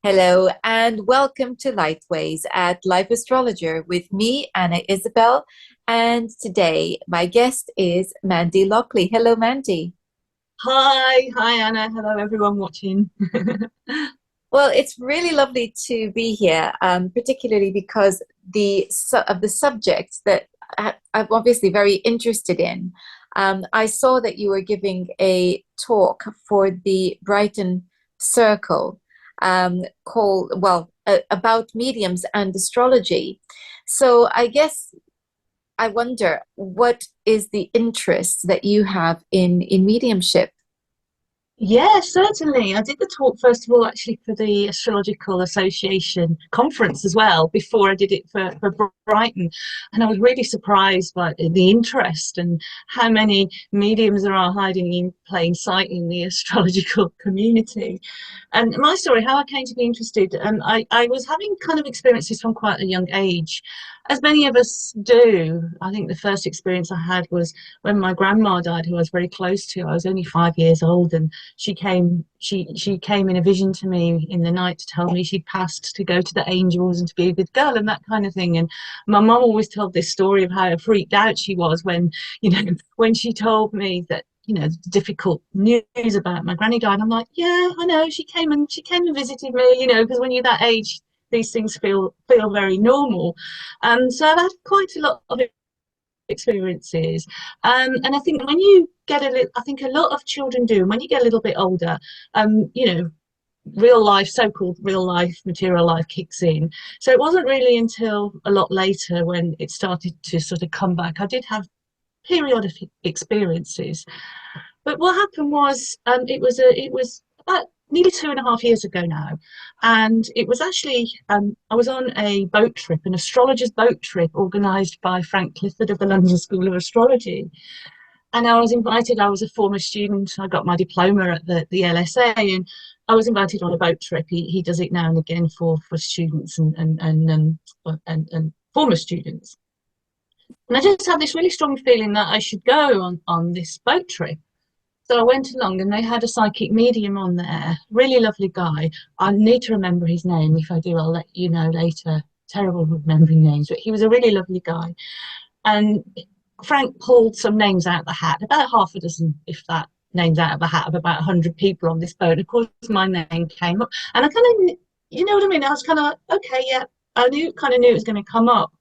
Hello and welcome to Lightways at Life Astrologer with me, Anna Isabel. And today my guest is Mandi Lockley. Hello, Mandi. Hi Anna. Hello everyone watching. Well, it's really lovely to be here, particularly because of the subjects that I'm obviously very interested in. I saw that you were giving a talk for the Brighton Circle about mediums and astrology. So I guess I wonder, what is the interest that you have in mediumship? Yeah, certainly. I did the talk first of all actually for the Astrological Association conference as well before I did it for Brighton. And I was really surprised by the interest and how many mediums there are hiding in plain sight in the astrological community. And my story, how I came to be interested, I was having kind of experiences from quite a young age, as many of us do. I think the first experience I had was when my grandma died, who I was very close to. I was only 5 years old, and she came in a vision to me in the night to tell me she'd passed to go to the angels and to be a good girl and that kind of thing. And my mum always told this story of how freaked out she was when, when she told me that, difficult news about my granny died. I'm like, yeah, I know, she came and visited me, because when you're that age, these things feel very normal. So I've had quite a lot of experiences. And I think when you get a little, I think a lot of children do, when you get a little bit older, real life, so-called real life, material life kicks in. So it wasn't really until a lot later when it started to sort of come back. I did have periodic experiences. But what happened was, it was about nearly 2.5 years ago now, and it was actually I was on a boat trip, an astrologer's boat trip organised by Frank Clifford of the London School of Astrology, and I was invited. I was a former student. I got my diploma at the LSA, and I was invited on a boat trip. He does it now and again for students and former students. And I just had this really strong feeling that I should go on this boat trip. So I went along and they had a psychic medium on there, really lovely guy. I need to remember his name. If I do, I'll let you know later. Terrible remembering names, but he was a really lovely guy. And Frank pulled some names out of the hat, about half a dozen, if that, names out of the hat of about 100 people on this boat. Of course, my name came up, and I kind of, you know what I mean? I was kind of like, okay, yeah, kind of knew it was going to come up.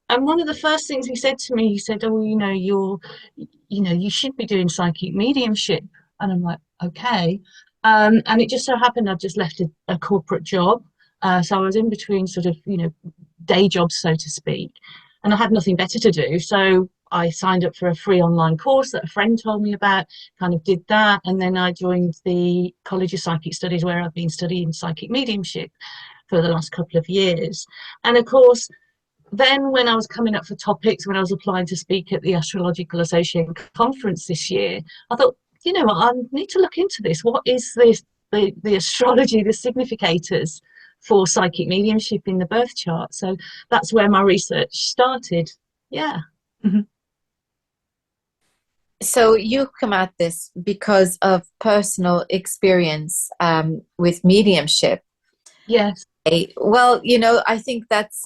And one of the first things he said to me, he said, "Oh, you should be doing psychic mediumship." And I'm like, okay. And it just so happened I'd just left a corporate job. So I was in between sort of, day jobs, so to speak. And I had nothing better to do. So I signed up for a free online course that a friend told me about, kind of did that. And then I joined the College of Psychic Studies, where I've been studying psychic mediumship for the last couple of years. And of course, then when I was coming up for topics, when I was applying to speak at the Astrological Association conference this year, I thought, you know what, I need to look into this. What is this, the astrology, the significators for psychic mediumship in the birth chart? So that's where my research started. Yeah. Mhm. So you come at this because of personal experience with mediumship. Yes. Well, I think that's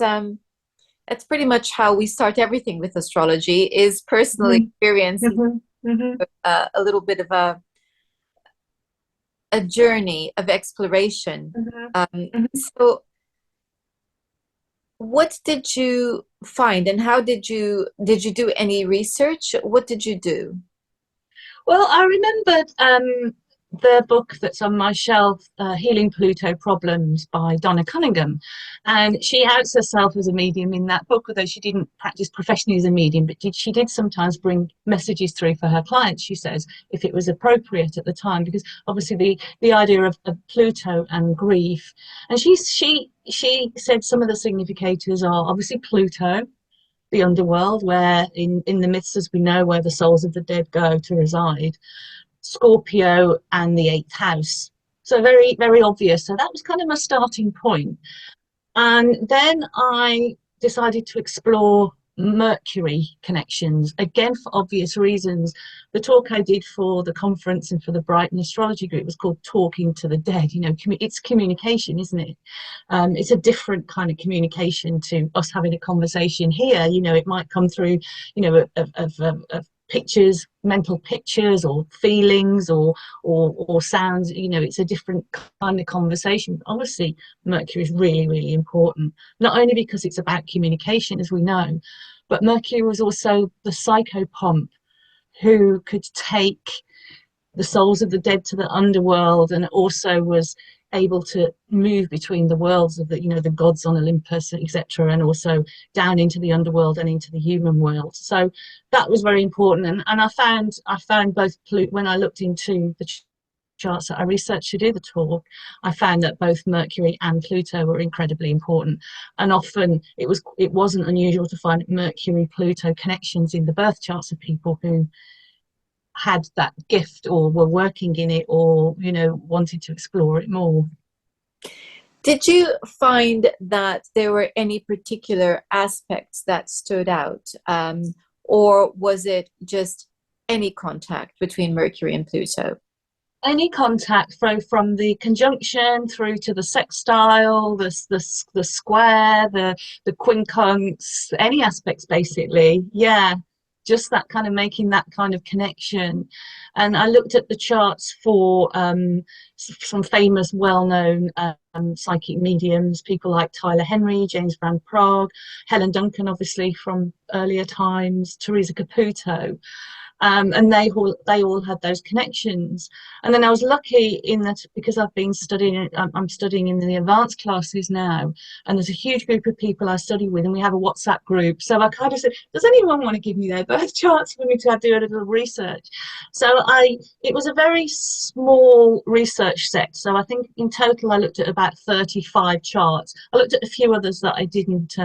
pretty much how we start everything with astrology is personal Mhm. experience, Mhm. Mhm. a little bit of a journey of exploration. Mhm. Um, Mhm. so what did you find and how did you do any research? What did you do? Well, I remembered the book that's on my shelf, Healing Pluto Problems by Donna Cunningham. And she outs herself as a medium in that book, although she didn't practice professionally as a medium, but she did sometimes bring messages through for her clients, she says, if it was appropriate at the time, because obviously the idea of Pluto and grief. And she said some of the significators are obviously Pluto, the underworld, where in the myths, as we know, where the souls of the dead go to reside, Scorpio, and the eighth house. So very, very obvious. So that was kind of my starting point. And then I decided to explore Mercury connections, again for obvious reasons. The talk I did for the conference and for the Brighton Astrology Group was called Talking to the Dead. You know, it's communication, isn't it? It's a different kind of communication to us having a conversation here. You know, it might come through, you know, of pictures, mental pictures, or feelings, or sounds. You know, it's a different kind of conversation. Obviously, Mercury is really, really important, not only because it's about communication, as we know, but Mercury was also the psychopomp who could take the souls of the dead to the underworld, and also was able to move between the worlds of the, you know, the gods on Olympus, etc., and also down into the underworld and into the human world. So that was very important. And I found both when I looked into the charts that I researched to do the talk, I found that both Mercury and Pluto were incredibly important. And often it wasn't unusual to find Mercury Pluto connections in the birth charts of people who had that gift, or were working in it, or, you know, wanted to explore it more. Did you find that there were any particular aspects that stood out, or was it just any contact between Mercury and Pluto? Any contact from the conjunction through to the sextile, the square, the quincunx, any aspects basically. Yeah, just that kind of making that kind of connection. And I looked at the charts for some famous, well-known psychic mediums, people like Tyler Henry, James Van Prague, Helen Duncan, obviously from earlier times, Teresa Caputo. And they all had those connections. And then I was lucky in that, because I've been studying, I'm studying in the advanced classes now, and there's a huge group of people I study with, and we have a WhatsApp group. So I kind of said, does anyone want to give me their birth charts for me to do a little research? So it was a very small research set. So I think in total I looked at about 35 charts. I looked at a few others that I didn't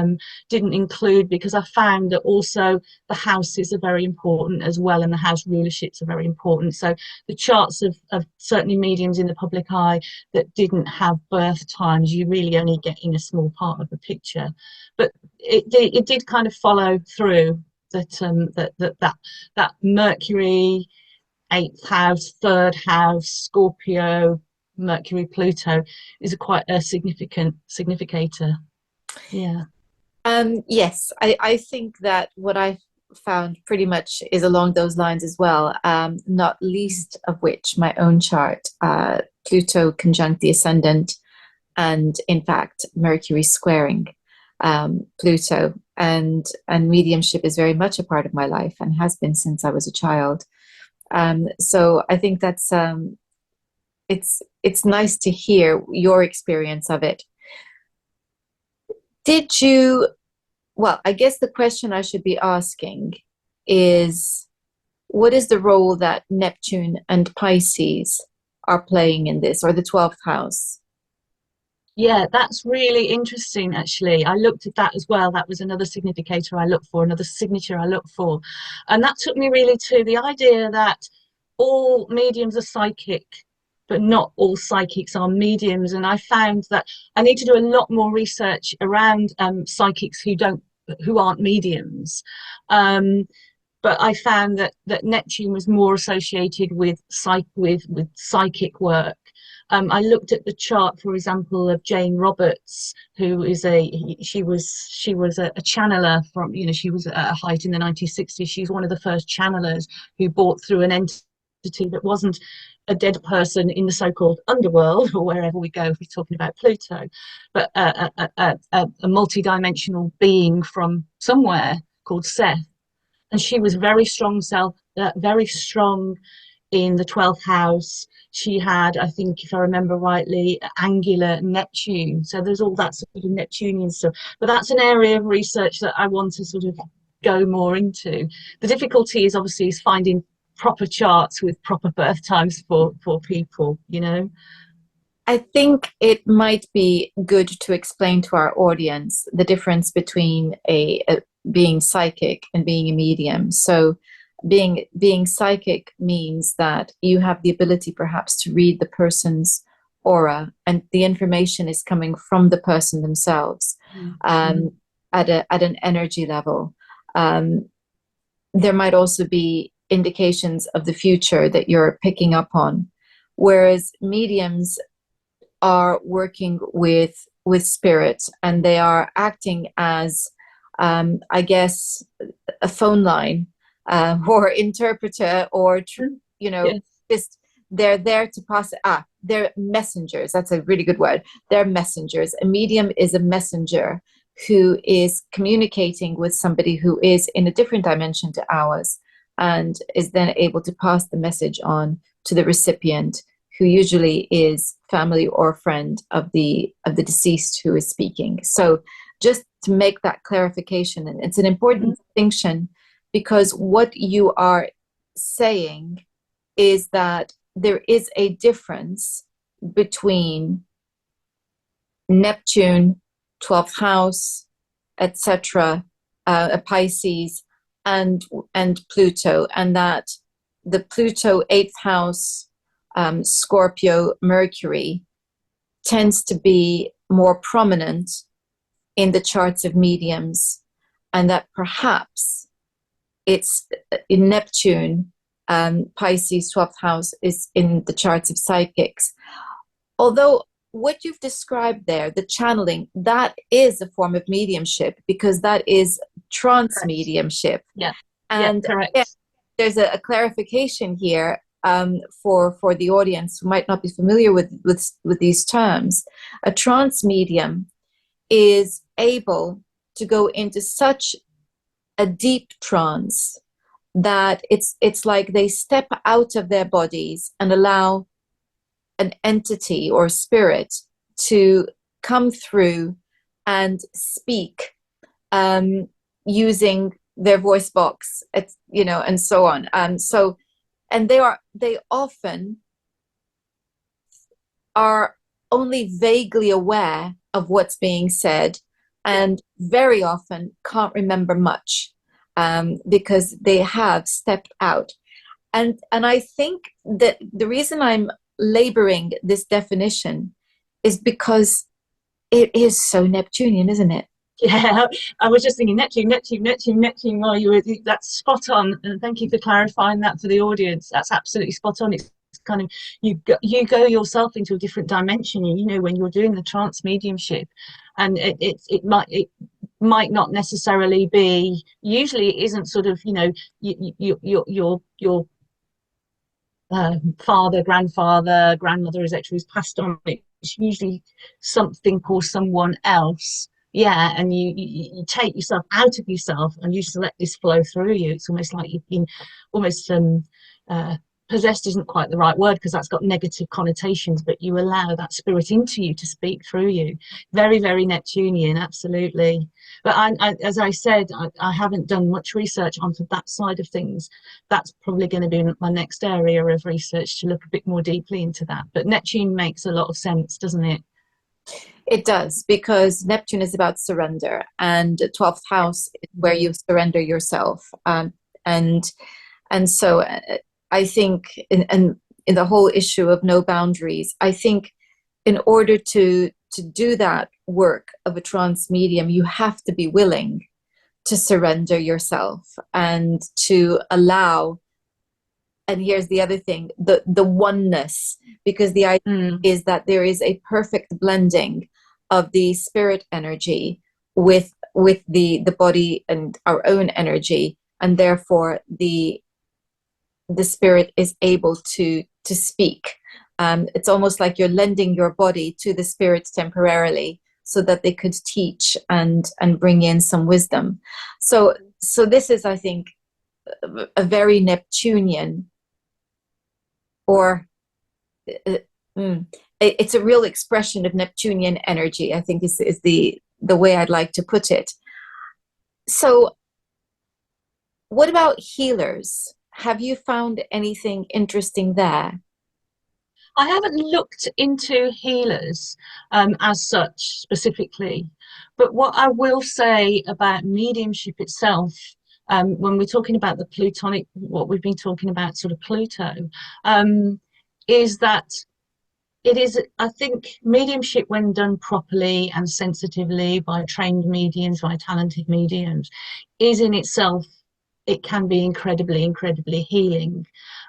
include, because I found that also the houses are very important as well, and the house rulerships are very important. So the charts of certainly mediums in the public eye that didn't have birth times, you really only get in a small part of the picture. But it did kind of follow through that Mercury, 8th house, 3rd house, Scorpio, Mercury, Pluto is quite a significant significator. Yeah. Yes, I think that what I found pretty much is along those lines as well, not least of which my own chart, Pluto conjunct the ascendant, and in fact Mercury squaring Pluto, and mediumship is very much a part of my life and has been since I was a child. So I think that's it's nice to hear your experience of it. Did you, well, I guess the question I should be asking is, what is the role that Neptune and Pisces are playing in this, or the 12th house? Yeah, that's really interesting, actually. I looked at that as well. That was another significator I looked for, another signature I looked for. And that took me really to the idea that all mediums are psychic, but not all psychics are mediums. And I found that I need to do a lot more research around psychics who aren't mediums. But I found that Neptune was more associated with psychic work. I looked at the chart, for example, of Jane Roberts, who is she was a channeler from, you know, she was at a height in the 1960s. She's one of the first channelers who brought through an entity that wasn't a dead person in the so-called underworld, or wherever we go if we're talking about Pluto, but a multi-dimensional being from somewhere called Seth. And she was very strong very strong in the 12th house. She had, I think, if I remember rightly, angular Neptune. So there's all that sort of Neptunian stuff. But that's an area of research that I want to sort of go more into. The difficulty is obviously finding proper charts with proper birth times for people, you know. I think it might be good to explain to our audience the difference between a being psychic and being a medium. So being psychic means that you have the ability perhaps to read the person's aura, and the information is coming from the person themselves, Mm-hmm. at an energy level. um, there might also be indications of the future that you're picking up on. Whereas mediums are working with spirit, and they are acting as, I guess, a phone line, or interpreter, or Yes. just they're there to pass. They're messengers. That's a really good word. They're messengers. A medium is a messenger who is communicating with somebody who is in a different dimension to ours, and is then able to pass the message on to the recipient, who usually is family or friend of the deceased who is speaking. So just to make that clarification, and it's an important distinction, because what you are saying is that there is a difference between Neptune, 12th house, etc., a Pisces, and Pluto, and that the Pluto 8th house, Scorpio, Mercury, tends to be more prominent in the charts of mediums, and that perhaps it's in Neptune, Pisces 12th house, is in the charts of psychics. Although what you've described there, the channeling, that is a form of mediumship, because that is trance Correct. mediumship. Yeah. And yeah, correct. again, there's a clarification here, for the audience who might not be familiar with these terms. A trance medium is able to go into such a deep trance that it's like they step out of their bodies and allow an entity or spirit to come through and speak, using their voice box, and so on. And they often are only vaguely aware of what's being said, and very often can't remember much, because they have stepped out. And I think that the reason I'm laboring this definition is because it is so Neptunian, isn't it? Yeah, I was just thinking Neptune while you were, that's spot on. And thank you for clarifying that for the audience. That's absolutely spot on. It's kind of, you go yourself into a different dimension, when you're doing the trance mediumship, and it might not necessarily be, usually it isn't sort of, your father, grandfather, grandmother, etc., who's passed on. It's usually something or someone else. Yeah, and you take yourself out of yourself, and you just let this flow through you. It's almost like you've been almost possessed isn't quite the right word, because that's got negative connotations, but you allow that spirit into you to speak through you. Very, very Neptunian, absolutely. But as I said, I haven't done much research onto that side of things. That's probably going to be my next area of research, to look a bit more deeply into that. But Neptune makes a lot of sense, doesn't it? It does, because Neptune is about surrender, and 12th house is where you surrender yourself. And so I think, in the whole issue of no boundaries, I think in order to do that work of a trance medium, you have to be willing to surrender yourself, and to allow. And here's the other thing, the oneness, because the idea is that there is a perfect blending of the spirit energy with the body and our own energy, and therefore the spirit is able to speak. It's almost like you're lending your body to the spirits temporarily, so that they could teach and bring in some wisdom. So this is, I think, a very Neptunian, or it's a real expression of Neptunian energy, I think, is the way I'd like to put it. So what about healers? Have you found anything interesting there? I haven't looked into healers as such specifically, but what I will say about mediumship itself, when we're talking about the Plutonic, what we've been talking about, sort of Pluto, is that it is, I think, mediumship, when done properly and sensitively by trained mediums, by talented mediums, is in itself, it can be incredibly, incredibly healing.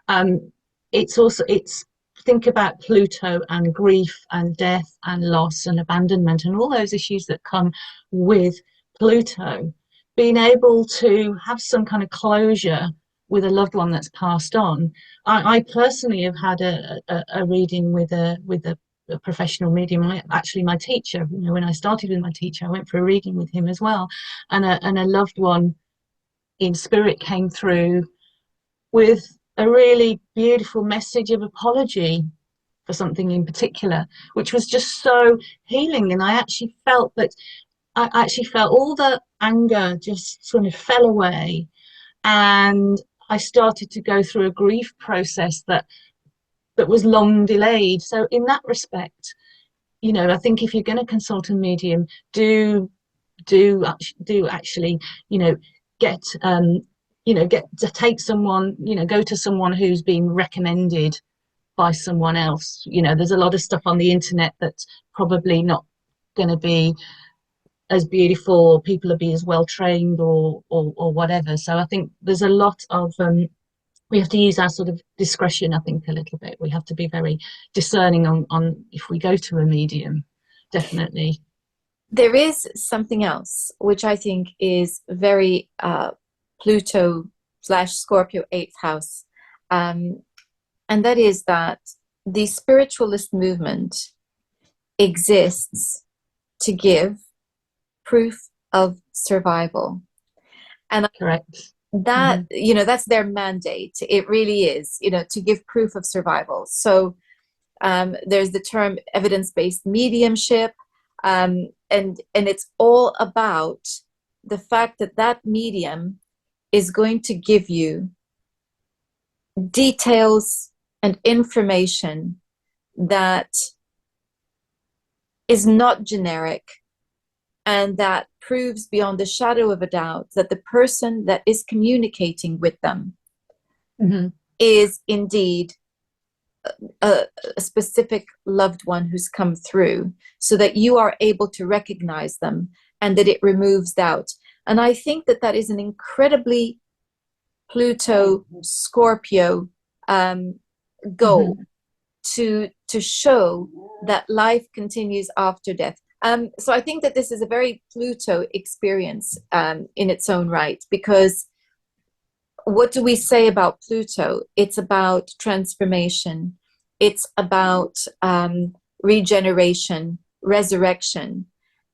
Um, it's also, it's, think about Pluto and grief and death and loss and abandonment and all those issues that come with Pluto. Being able to have some kind of closure with a loved one that's passed on. I personally have had a reading with a professional medium. Actually, my teacher, you know, when I started with my teacher, I went for a reading with him as well, and a loved one in spirit came through with a really beautiful message of apology for something in particular, which was just so healing. And I actually felt that, I actually felt all the anger just sort of fell away, and I started to go through a grief process that was long delayed. So in that respect, you know, I think if you're going to consult a medium, do actually, you know, get get to take someone, you know, go to someone who's been recommended by someone else. You know, there's a lot of stuff on the internet that's probably not going to be as beautiful, or people will be as well trained, or whatever. So I think there's a lot of we have to use our sort of discretion, I think, a little bit. We have to be very discerning on if we go to a medium, definitely. There is something else which I think is very Pluto slash Scorpio eighth house, um, and that is that the spiritualist movement exists to give proof of survival. And Correct. that, Hmm. you know, that's their mandate. It really is, you know, to give proof of survival. So there's the term evidence-based mediumship, and it's all about the fact that that medium is going to give you details and information that is not generic, and that proves beyond the shadow of a doubt that the person that is communicating with them Hmm. is indeed a, a specific loved one who's come through, so that you are able to recognize them and that it removes doubt. And I think that that is an incredibly Pluto Scorpio Hmm. goal, to show that life continues after death. So I think that this is a very Pluto experience in its own right, because what do we say about Pluto? It's about transformation. It's about regeneration, resurrection.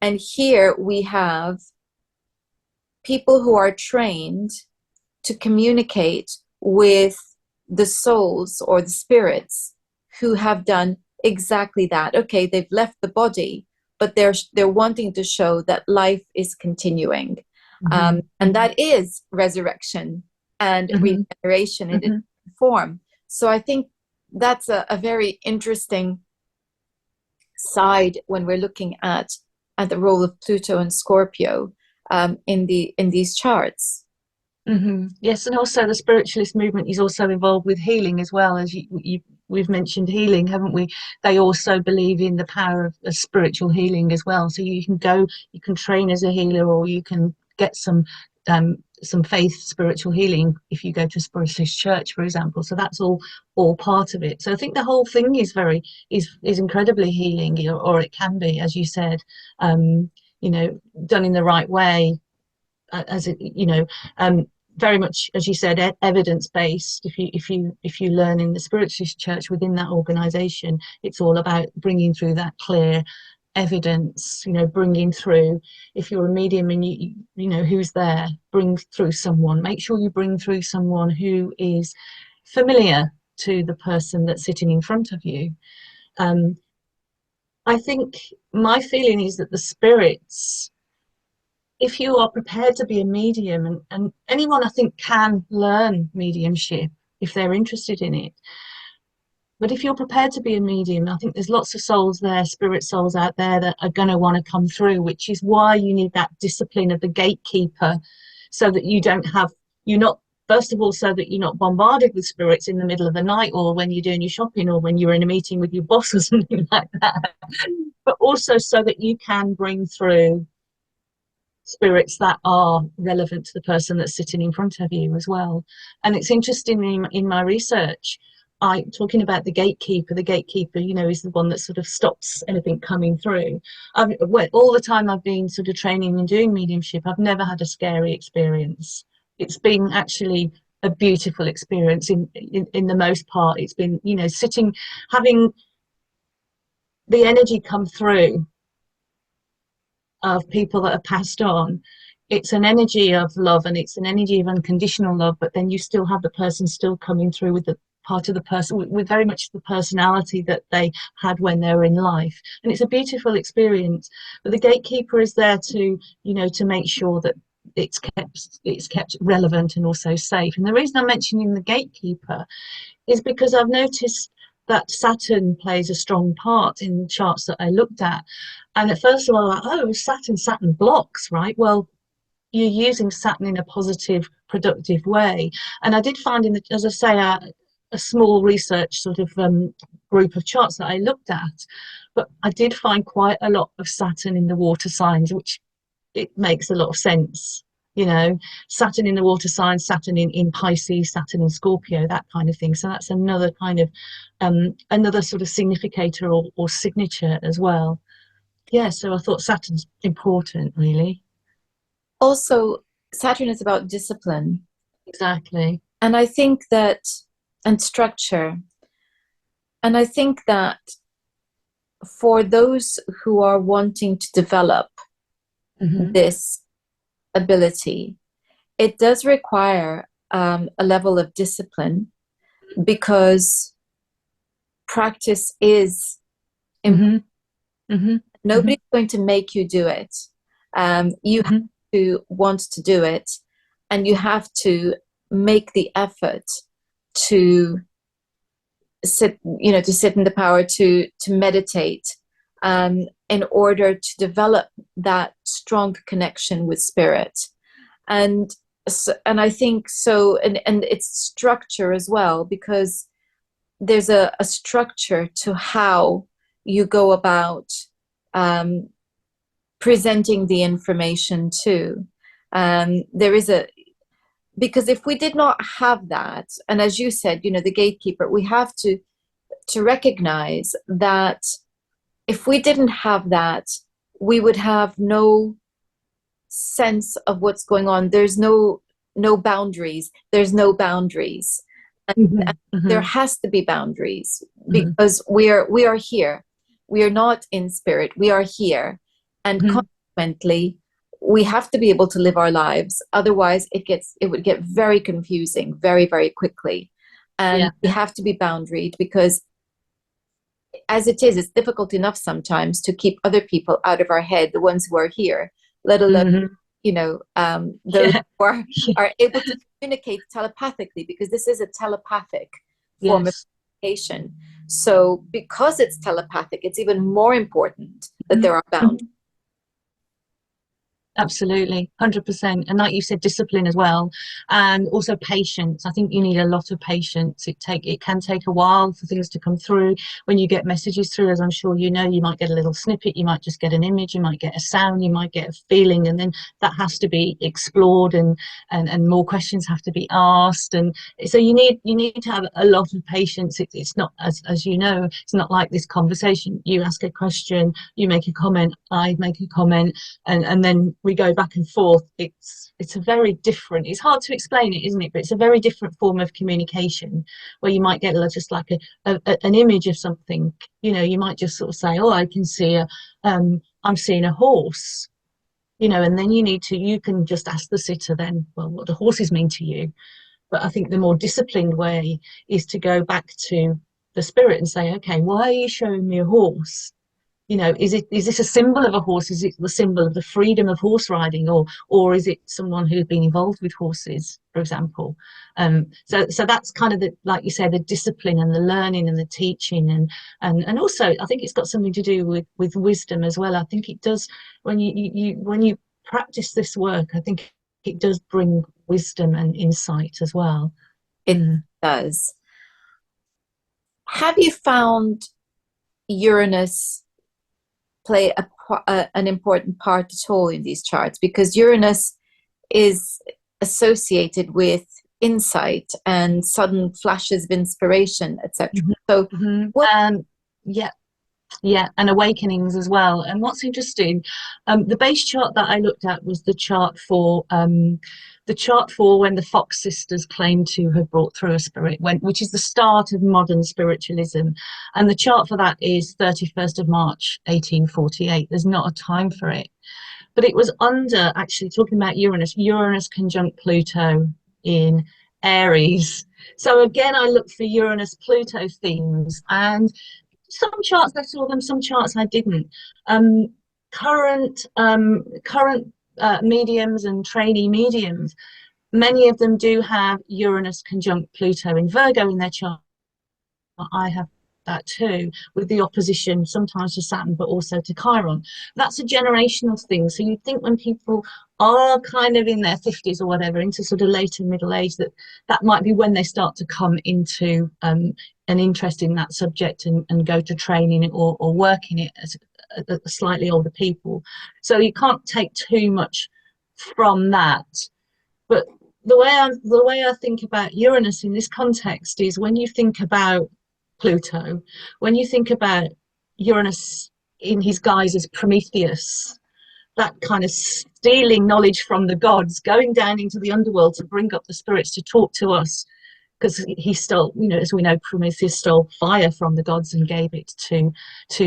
And here we have people who are trained to communicate with the souls or the spirits who have done exactly that. Okay, they've left the body, but they're wanting to show that life is continuing, Hmm. and that is resurrection and Hmm. regeneration in a Hmm. different form. So I think that's a very interesting side when we're looking at the role of Pluto and Scorpio in these charts. Hmm. Yes, and also the spiritualist movement is also involved with healing as well, as we've mentioned healing, haven't we? They also believe in the power of spiritual healing as well. So you can go, you can train as a healer, or you can get some faith spiritual healing if you go to a spiritualist church, for example. So that's all part of it. So I think the whole thing is very is incredibly healing, or it can be, as you said, you know, done in the right way, as it, you know, very much, as you said, evidence based. If you learn in the spiritualist church within that organization, it's all about bringing through that clear evidence, you know, bringing through, if you're a medium and you know who's there, bring through someone, make sure you bring through someone who is familiar to the person that's sitting in front of you. um, I think my feeling is that the spirits, if you are prepared to be a medium, and anyone I think can learn mediumship if they're interested in it. But if you're prepared to be a medium, I think there's lots of souls there, spirit souls out there, that are going to want to come through, which is why you need that discipline of the gatekeeper, so that you don't have, you're not First of all, so that you're not bombarded with spirits in the middle of the night, or when you're doing your shopping, or when you're in a meeting with your boss or something like that. But also so that you can bring through spirits that are relevant to the person that's sitting in front of you as well. And it's interesting in my research, I talking about the gatekeeper, you know, is the one that sort of stops anything coming through. Well, all the time I've been sort of training and doing mediumship, I've never had a scary experience. It's been actually a beautiful experience in the most part. It's been, you know, sitting, having the energy come through of people that are passed on. It's an energy of love, and it's an energy of unconditional love, but then you still have the person still coming through with the part of the person with very much the personality that they had when they were in life. And it's a beautiful experience. But the gatekeeper is there to, you know, to make sure that it's kept relevant and also safe. And the reason I'm mentioning the gatekeeper is because I've noticed that Saturn plays a strong part in the charts that I looked at. And at first of all, I'm like, oh, Saturn blocks, right? Well, you're using Saturn in a positive, productive way. And I did find, as I say, a small research sort of group of charts that I looked at, but I did find quite a lot of Saturn in the water signs, which it makes a lot of sense. You know, Saturn in the water signs, Saturn in Pisces, Saturn in Scorpio, that kind of thing. So that's another kind of another sort of significator or signature as well. Yeah, so I thought Saturn's important, really. Also, Saturn is about discipline. Exactly. And I think that, and structure. And I think that for those who are wanting to develop this ability, it does require a level of discipline, because practice is important. Nobody's going to make you do it. You have to want to do it, and you have to make the effort to sit, you know, to sit in the power, to meditate, in order to develop that strong connection with spirit. And I think so, and it's structure as well, because there's a structure to how you go about presenting the information too. There is because if we did not have that, and as you said, you know, the gatekeeper, we have to recognize that if we didn't have that, we would have no sense of what's going on. There's no boundaries. There's no boundaries. And there has to be boundaries, because we are here. We are not in spirit. We are here. And consequently, we have to be able to live our lives. Otherwise, it would get very confusing very, very quickly. And we have to be boundaried, because as it is, it's difficult enough sometimes to keep other people out of our head, the ones who are here, let alone, you know, those who are able to communicate telepathically, because this is a telepathic form of communication. So because it's telepathic, it's even more important that there are boundaries. Absolutely, 100%. And like you said, discipline as well, and also patience. I think you need a lot of patience. It can take a while for things to come through. When you get messages through, as I'm sure you know, you might get a little snippet, you might just get an image, you might get a sound, you might get a feeling, and then that has to be explored, and more questions have to be asked. And so you need to have a lot of patience. It's not, as you know, it's not like this conversation. You ask a question, you make a comment, I make a comment, and then we go back and forth. It's a very different, it's hard to explain it, isn't it? But it's a very different form of communication, where you might get just like an image of something. You know, you might just sort of say, oh, I can see I'm seeing a horse, you know, and then you can just ask the sitter then, well, what do horses mean to you? But I think the more disciplined way is to go back to the spirit and say, okay, why are you showing me a horse? You know, is this a symbol of a horse? Is it the symbol of the freedom of horse riding, or is it someone who's been involved with horses, for example? So that's kind of the, like you say, the discipline and the learning and the teaching, and also I think it's got something to do with wisdom as well. I think it does, when you practice this work, I think it does bring wisdom and insight as well. It Mm. does. Have you found Uranus play an important part at all in these charts? Because Uranus is associated with insight and sudden flashes of inspiration, etc. Mhm. So, Mhm. what Yeah, yeah, and awakenings as well. And what's interesting, the base chart that I looked at was the chart for when the Fox sisters claimed to have brought through a spirit, which is the start of modern spiritualism. And the chart for that is 31st of March, 1848. There's not a time for it. But it was under, actually talking about Uranus conjunct Pluto in Aries. So again, I looked for Uranus Pluto themes, and some charts I saw them, some charts I didn't. Um, current mediums and trainee mediums, many of them do have Uranus conjunct Pluto in Virgo in their chart. I have that too, with the opposition sometimes to Saturn, but also to Chiron. That's a generational thing. So you think when people are kind of in their 50s or whatever, into sort of later middle age, that might be when they start to come into an interest in that subject and go to training or work in it as slightly older people. So you can't take too much from that. But the way I think about Uranus in this context is when you think about Pluto, when you think about Uranus in his guise as Prometheus, that kind of stealing knowledge from the gods, going down into the underworld to bring up the spirits to talk to us, because he stole, as we know, Prometheus stole fire from the gods and gave it to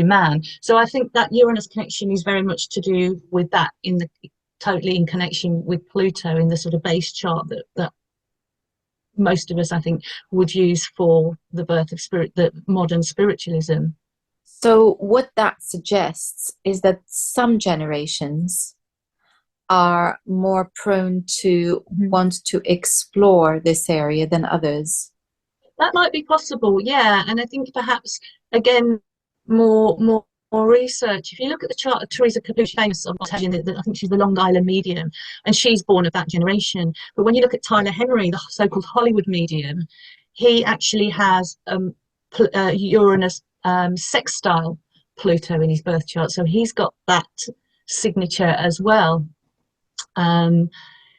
man. So I think that Uranus connection is very much to do with that, totally in connection with Pluto in the sort of base chart that most of us, I think, would use for the birth of the modern spiritualism. so what that suggests is that some generations are more prone to want to explore this area than others. That might be possible, yeah. And I think perhaps again more research. If you look at the chart of Teresa Capucci, famous of Italian, I think she's the Long Island medium, and she's born of that generation. But when you look at Tyler Henry, the so-called Hollywood medium, he actually has Uranus sextile Pluto in his birth chart, so he's got that signature as well. Um,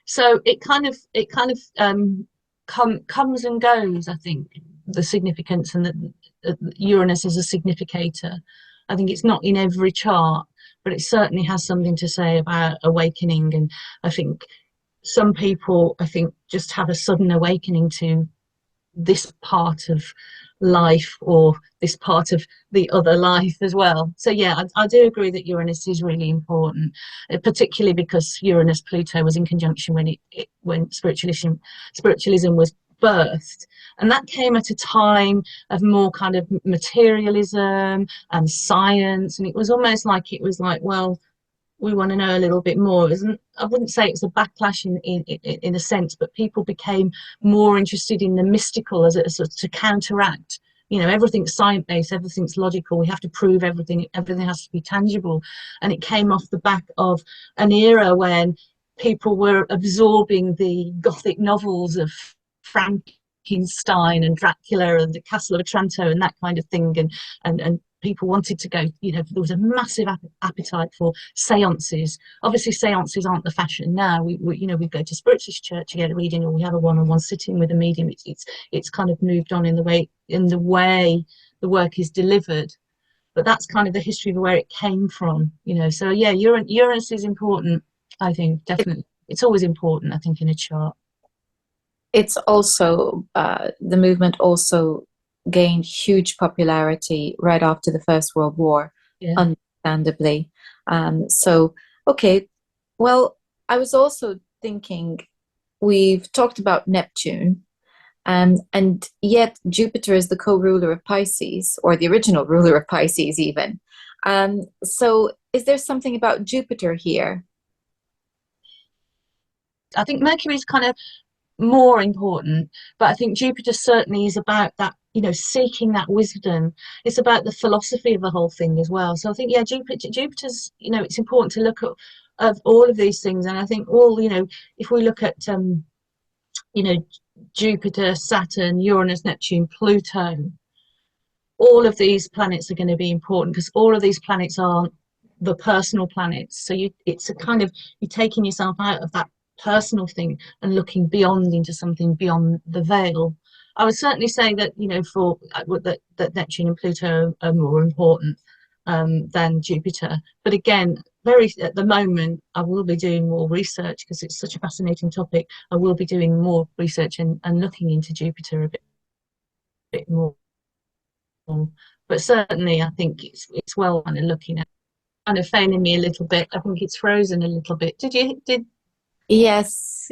so it comes and goes. I think the significance and Uranus as a significator. I think it's not in every chart, but it certainly has something to say about awakening. And I think some people, just have a sudden awakening to this part of life or this part of the other life as well. So yeah, I do agree that Uranus is really important, particularly because Uranus Pluto was in conjunction when spiritualism was birthed, and that came at a time of more kind of materialism and science, and it was almost like well, we want to know a little bit more. Isn't I wouldn't say it's a backlash in a sense, but people became more interested in the mystical as a sort of to counteract. Everything's science-based, everything's logical. We have to prove everything. Everything has to be tangible, and it came off the back of an era when people were absorbing the Gothic novels of Frankenstein and Dracula and the Castle of Otranto and that kind of thing, and people wanted to go, there was a massive appetite for seances. Obviously seances aren't the fashion now. We go to spiritualist church to get a reading, or we have a one-on-one sitting with a medium. It's kind of moved on in the way the work is delivered, but that's kind of the history of where it came from. So yeah, Uranus is important. I think definitely it's always important, I think, in a chart. It's also the movement also gained huge popularity right after the First World War, Yeah. understandably. So, okay, well, I was also thinking we've talked about Neptune, and yet Jupiter is the co-ruler of Pisces, or the original ruler of Pisces, even. So, is there something about Jupiter here? I think Mercury is kind of more important, but I think Jupiter certainly is about that, seeking that wisdom. It's about the philosophy of the whole thing as well. So I think, yeah, Jupiter's, it's important to look at of all of these things. And I think if we look at you know, Jupiter, Saturn, Uranus, Neptune, Pluto, all of these planets are going to be important because all of these planets are the personal planets. So it's a kind of, you're taking yourself out of that personal thing and looking beyond into something beyond the veil. I would certainly say that, you know, for that Neptune and Pluto are more important than Jupiter. But again, very at the moment, I will be doing more research because it's such a fascinating topic. I will be doing more research and looking into Jupiter a bit more. But certainly, I think it's well kind of looking at, kind of failing me a little bit. I think it's frozen a little bit. Did Yes,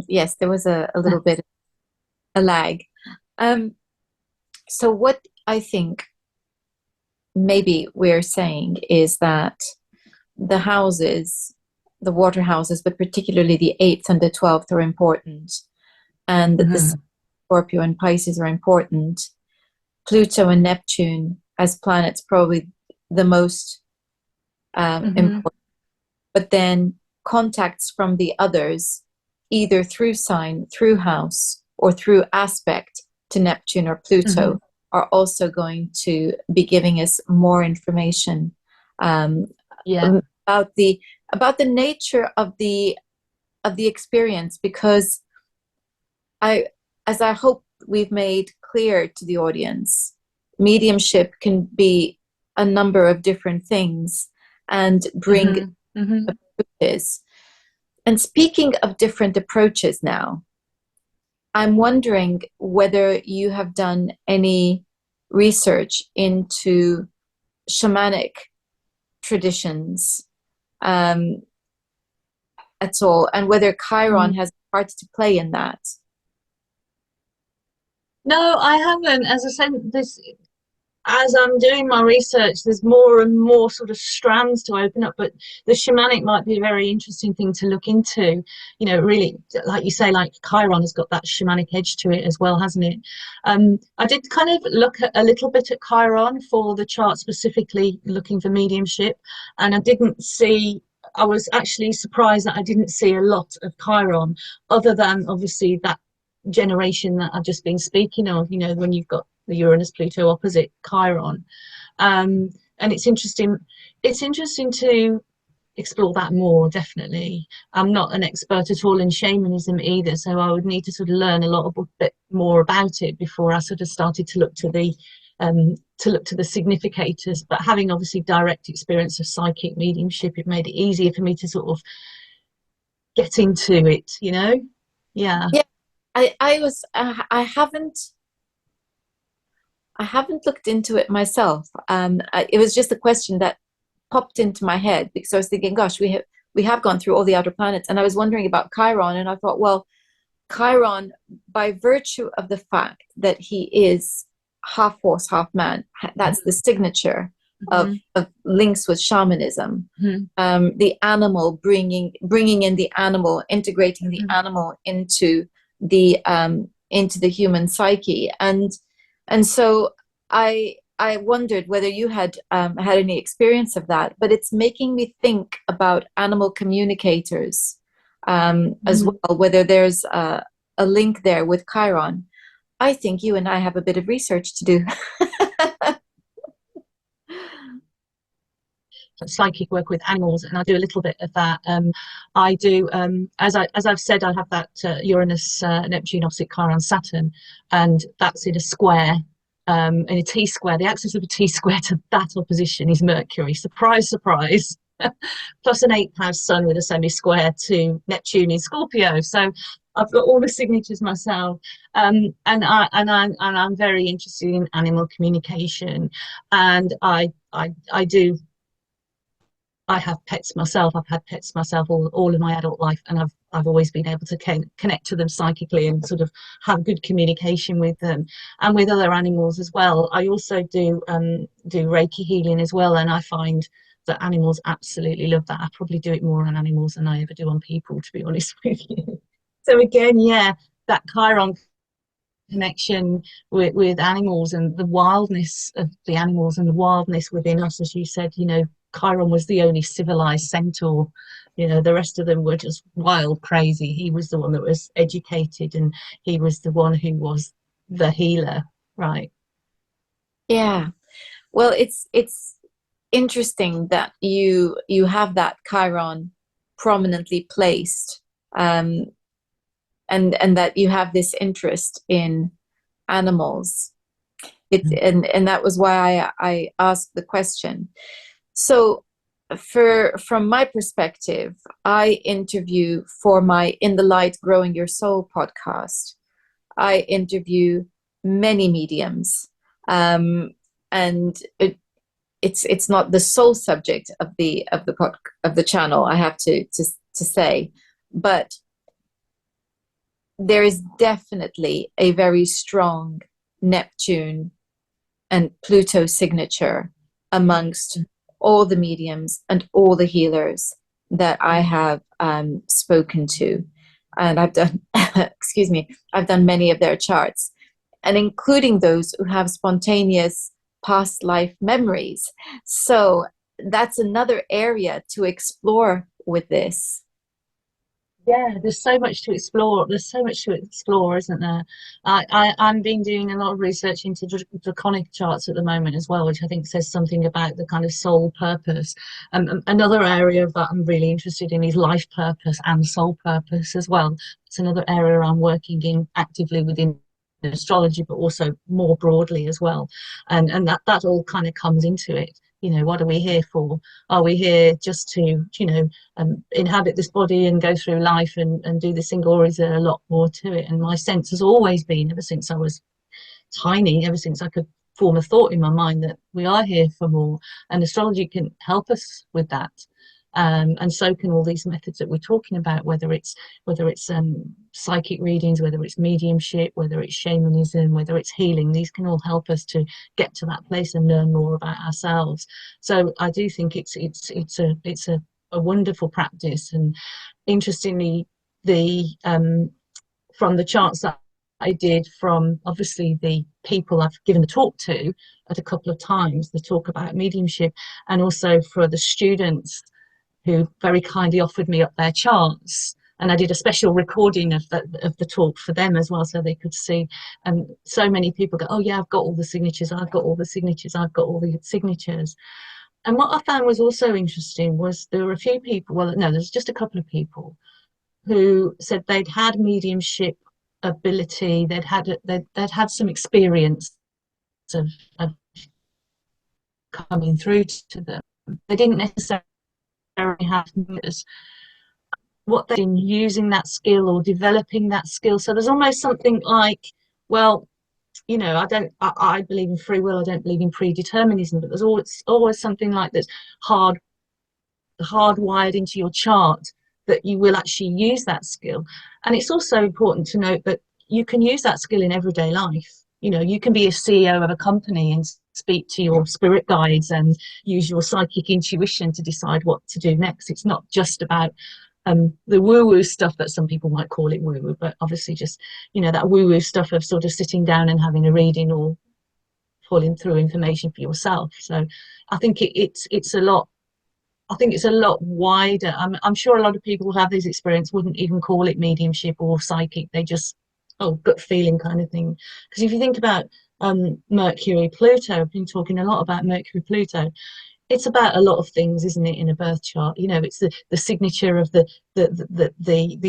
yes, there was a little bit of a lag. Um, so what I think maybe we're saying is that the houses, the water houses, but particularly the 8th and the 12th are important, and that the Scorpio and Pisces are important. Pluto and Neptune as planets probably the most important, but then contacts from the others, either through sign, through house, or through aspect to Neptune or Pluto, are also going to be giving us more information about the nature of the experience. Because as I hope we've made clear to the audience, mediumship can be a number of different things and bring approaches. And speaking of different approaches now, I'm wondering whether you have done any research into shamanic traditions at all, and whether Chiron has a part to play in that. No, I haven't. As I said, as I'm doing my research, there's more and more sort of strands to open up, but the shamanic might be a very interesting thing to look into. You know, really, like you say, like Chiron has got that shamanic edge to it as well, hasn't it? I did kind of look at a little bit at Chiron for the chart, specifically looking for mediumship, and I was actually surprised that I didn't see a lot of Chiron, other than obviously that generation that I've just been speaking of, you know, when you've got the Uranus Pluto opposite Chiron. And it's interesting to explore that more, definitely. I'm not an expert at all in shamanism either, so I would need to sort of learn a bit more about it before I sort of started to look to the significators. But having obviously direct experience of psychic mediumship, it made it easier for me to sort of get into it, you know. Yeah. I haven't looked into it myself. It was just a question that popped into my head because I was thinking, gosh, we have gone through all the outer planets, and I was wondering about Chiron, and I thought, well, Chiron, by virtue of the fact that he is half horse, half man, that's the signature of links with shamanism. The animal, bringing in the animal, integrating the animal into the human psyche, and so I wondered whether you had had any experience of that. But it's making me think about animal communicators as well, whether there's a link there with Chiron. I think you and I have a bit of research to do. Psychic work with animals, and I do a little bit of that. I do, as I've said, I have that Uranus Neptune opposite Chiron Saturn, and that's in a square, in a T square. The axis of a T square to that opposition is Mercury. Surprise, surprise. Plus an 8th house sun with a semi-square to Neptune in Scorpio. So I've got all the signatures myself, and I'm very interested in animal communication, and I do. I have pets myself. I've had pets myself all of my adult life, and I've always been able to connect to them psychically and sort of have good communication with them and with other animals as well. I also do Reiki healing as well, and I find that animals absolutely love that. I probably do it more on animals than I ever do on people, to be honest with you. So again, yeah, that Chiron connection with animals and the wildness of the animals and the wildness within us, as you said, you know, Chiron was the only civilized centaur. You know, the rest of them were just wild crazy. He was the one that was educated, and he was the one who was the healer, right? Yeah. Well, it's interesting that you have that Chiron prominently placed, um, and that you have this interest in animals. And that was why I asked the question. So from my perspective, I interview for my In the Light Growing Your Soul podcast. I interview many mediums. And it's not the sole subject of the channel, I have to say, but there is definitely a very strong Neptune and Pluto signature amongst all the mediums and all the healers that I have spoken to. And I've done, excuse me, I've done many of their charts, and including those who have spontaneous past life memories. So that's another area to explore with this. Yeah, there's so much to explore. There's so much to explore, isn't there? I'm been doing a lot of research into draconic charts at the moment as well, which I think says something about the kind of soul purpose. Another area that I'm really interested in is life purpose and soul purpose as well. It's another area I'm working in actively within astrology, but also more broadly as well. And that all kind of comes into it. You know, what are we here for? Are we here just to, inhabit this body and go through life and do this thing, or is there a lot more to it? And my sense has always been, ever since I was tiny, ever since I could form a thought in my mind, that we are here for more, and astrology can help us with that. And so can all these methods that we're talking about, whether it's psychic readings, whether it's mediumship, whether it's shamanism, whether it's healing. These can all help us to get to that place and learn more about ourselves. So I do think it's a wonderful practice. And interestingly, the from the charts that I did, from obviously the people I've given the talk to at a couple of times, the talk about mediumship, and also for the students who very kindly offered me up their charts. And I did a special recording of the talk for them as well, so they could see. And so many people go, oh yeah, I've got all the signatures, I've got all the signatures, I've got all the signatures. And what I found was also interesting was there were a few people, well, no, there's just a couple of people who said they'd had mediumship ability, they'd had some experience of coming through to them. They didn't necessarily have what they're in using that skill or developing that skill. So there's almost something like, well, I believe in free will, I don't believe in predeterminism, but there's always something like that's hardwired into your chart, that you will actually use that skill. And it's also important to note that you can use that skill in everyday life. You know, you can be a CEO of a company and speak to your spirit guides and use your psychic intuition to decide what to do next. It's not just about the woo-woo stuff that some people might call it woo-woo, but obviously just, that woo-woo stuff of sort of sitting down and having a reading or pulling through information for yourself. So I think it's a lot. I think it's a lot wider. I'm sure a lot of people who have this experience wouldn't even call it mediumship or psychic. They just, gut feeling kind of thing. Because if you think about Mercury, Pluto, I've been talking a lot about Mercury, Pluto. It's about a lot of things, isn't it, in a birth chart? It's the signature of the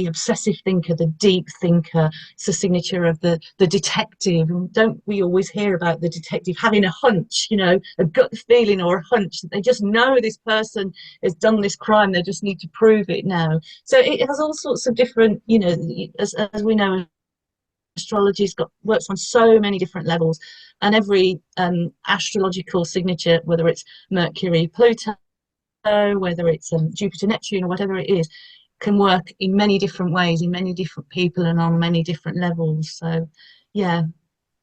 obsessive thinker, the deep thinker. It's the signature of the detective. And don't we always hear about the detective having a hunch, a gut feeling or a hunch that they just know this person has done this crime, they just need to prove it now. So it has all sorts of different, as we know, astrology's works on so many different levels, and every astrological signature, whether it's Mercury, Pluto, whether it's Jupiter, Neptune, or whatever it is, can work in many different ways, in many different people, and on many different levels. So yeah,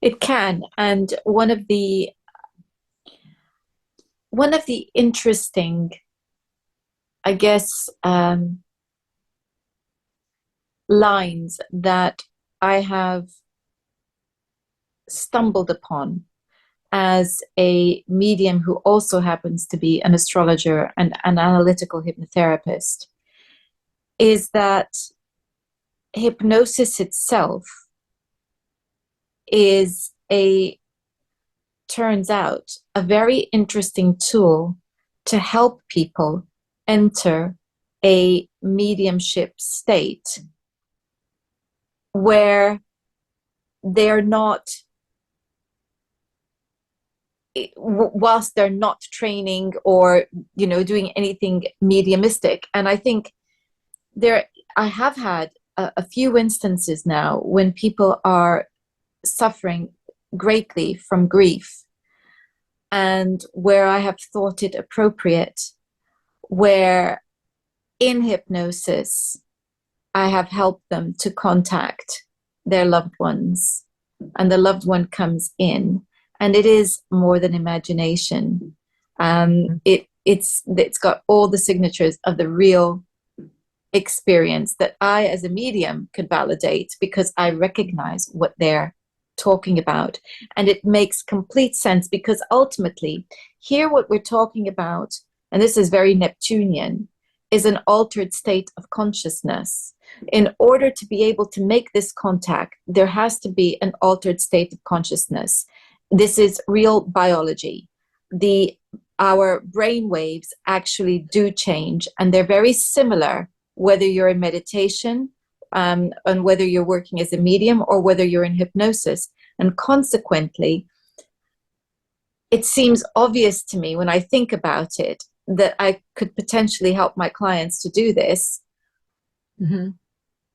It can. And one of the interesting, I guess, lines that I have stumbled upon as a medium who also happens to be an astrologer and an analytical hypnotherapist, is that hypnosis itself is turns out, a very interesting tool to help people enter a mediumship state where they're not, whilst they're not training or, doing anything mediumistic. And I think I have had a few instances now when people are suffering greatly from grief, and where I have thought it appropriate, where in hypnosis I have helped them to contact their loved ones, and the loved one comes in, and it is more than imagination. It's got all the signatures of the real experience that I, as a medium, can validate, because I recognize what they're talking about. And it makes complete sense, because ultimately here what we're talking about, and this is very Neptunian, is an altered state of consciousness. In order to be able to make this contact, there has to be an altered state of consciousness. This is real biology. Our brain waves actually do change, and they're very similar whether you're in meditation, and whether you're working as a medium, or whether you're in hypnosis. And consequently, it seems obvious to me when I think about it that I could potentially help my clients to do this,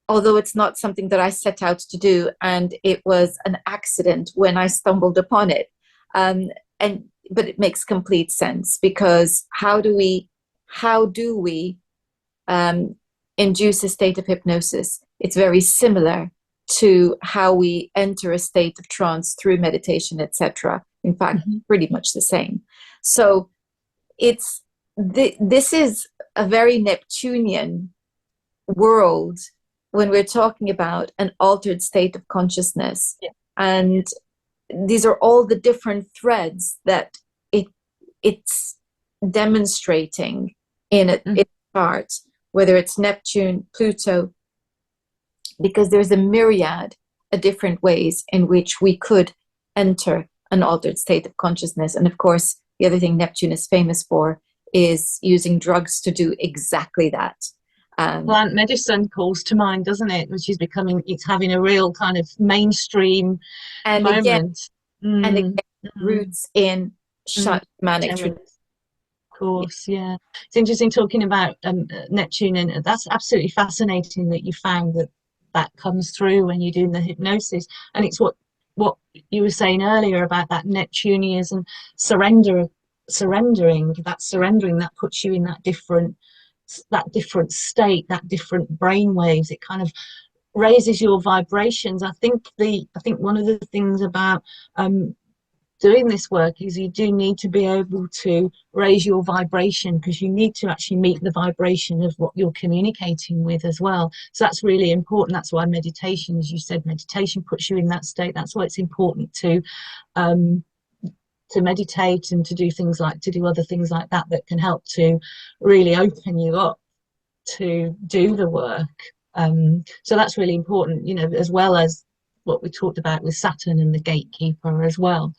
although it's not something that I set out to do, and it was an accident when I stumbled upon it. But it makes complete sense, because how do we induce a state of hypnosis? It's very similar to how we enter a state of trance through meditation, etc. In fact, pretty much the same. So this is a very Neptunian world when we're talking about an altered state of consciousness. Yeah. And these are all the different threads that it's demonstrating in its chart, whether it's Neptune, Pluto, because there's a myriad of different ways in which we could enter an altered state of consciousness. And of course, the other thing Neptune is famous for is using drugs to do exactly that. Plant medicine calls to mind, doesn't it? Which is it's having a real kind of mainstream moment. And again, roots in shamanic tradition. Of course, yeah. It's interesting talking about Neptune, and that's absolutely fascinating that you found that comes through when you're doing the hypnosis. And it's what you were saying earlier about that Neptunianism, surrendering that puts you in that different state, that different brain waves. It kind of raises your vibrations. I think one of the things about doing this work is you do need to be able to raise your vibration, because you need to actually meet the vibration of what you're communicating with as well. So that's really important. That's why meditation, as you said, meditation puts you in that state. That's why it's important to meditate and to do other things like that can help to really open you up to do the work. So that's really important, as well as what we talked about with Saturn and the gatekeeper as well.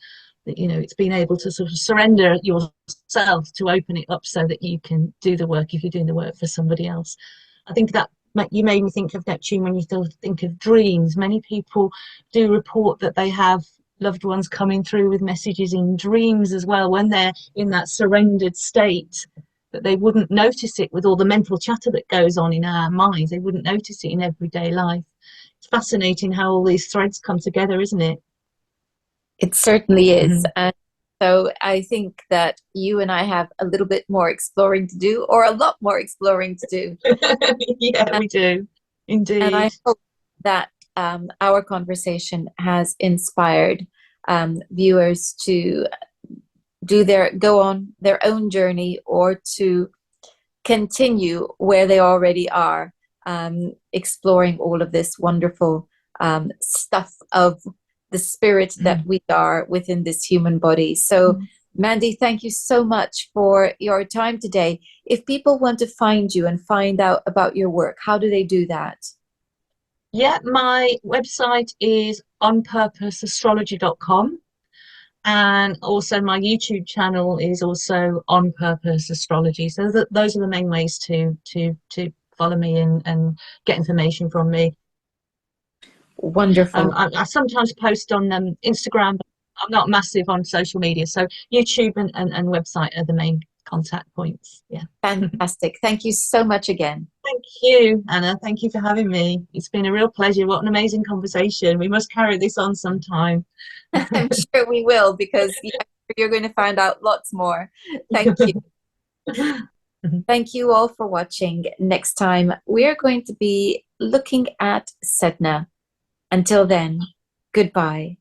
That, it's being able to sort of surrender yourself to open it up so that you can do the work if you're doing the work for somebody else. I think that you made me think of Neptune when you think of dreams. Many people do report that they have loved ones coming through with messages in dreams as well, when they're in that surrendered state, that they wouldn't notice it with all the mental chatter that goes on in our minds. They wouldn't notice it in everyday life. It's fascinating how all these threads come together, isn't it? It certainly is. And so I think that you and I have a little bit more exploring to do, or a lot more exploring to do. Yeah, we do. Indeed. And I hope that our conversation has inspired viewers to go on their own journey, or to continue where they already are, exploring all of this wonderful stuff of the spirit that we are within this human body. So, Mm. Mandi, thank you so much for your time today. If people want to find you and find out about your work, how do they do that? Yeah, my website is onpurposeastrology.com, and also my YouTube channel is also On Purpose Astrology. So those are the main ways to follow me and get information from me. Wonderful. I sometimes post on Instagram, but I'm not massive on social media. So YouTube and website are the main contact points. Yeah. Fantastic. Thank you so much again. Thank you, Anna. Thank you for having me. It's been a real pleasure. What an amazing conversation. We must carry this on sometime. I'm sure we will, because you're going to find out lots more. Thank you. Thank you all for watching. Next time, we're going to be looking at Sedna. Until then, goodbye.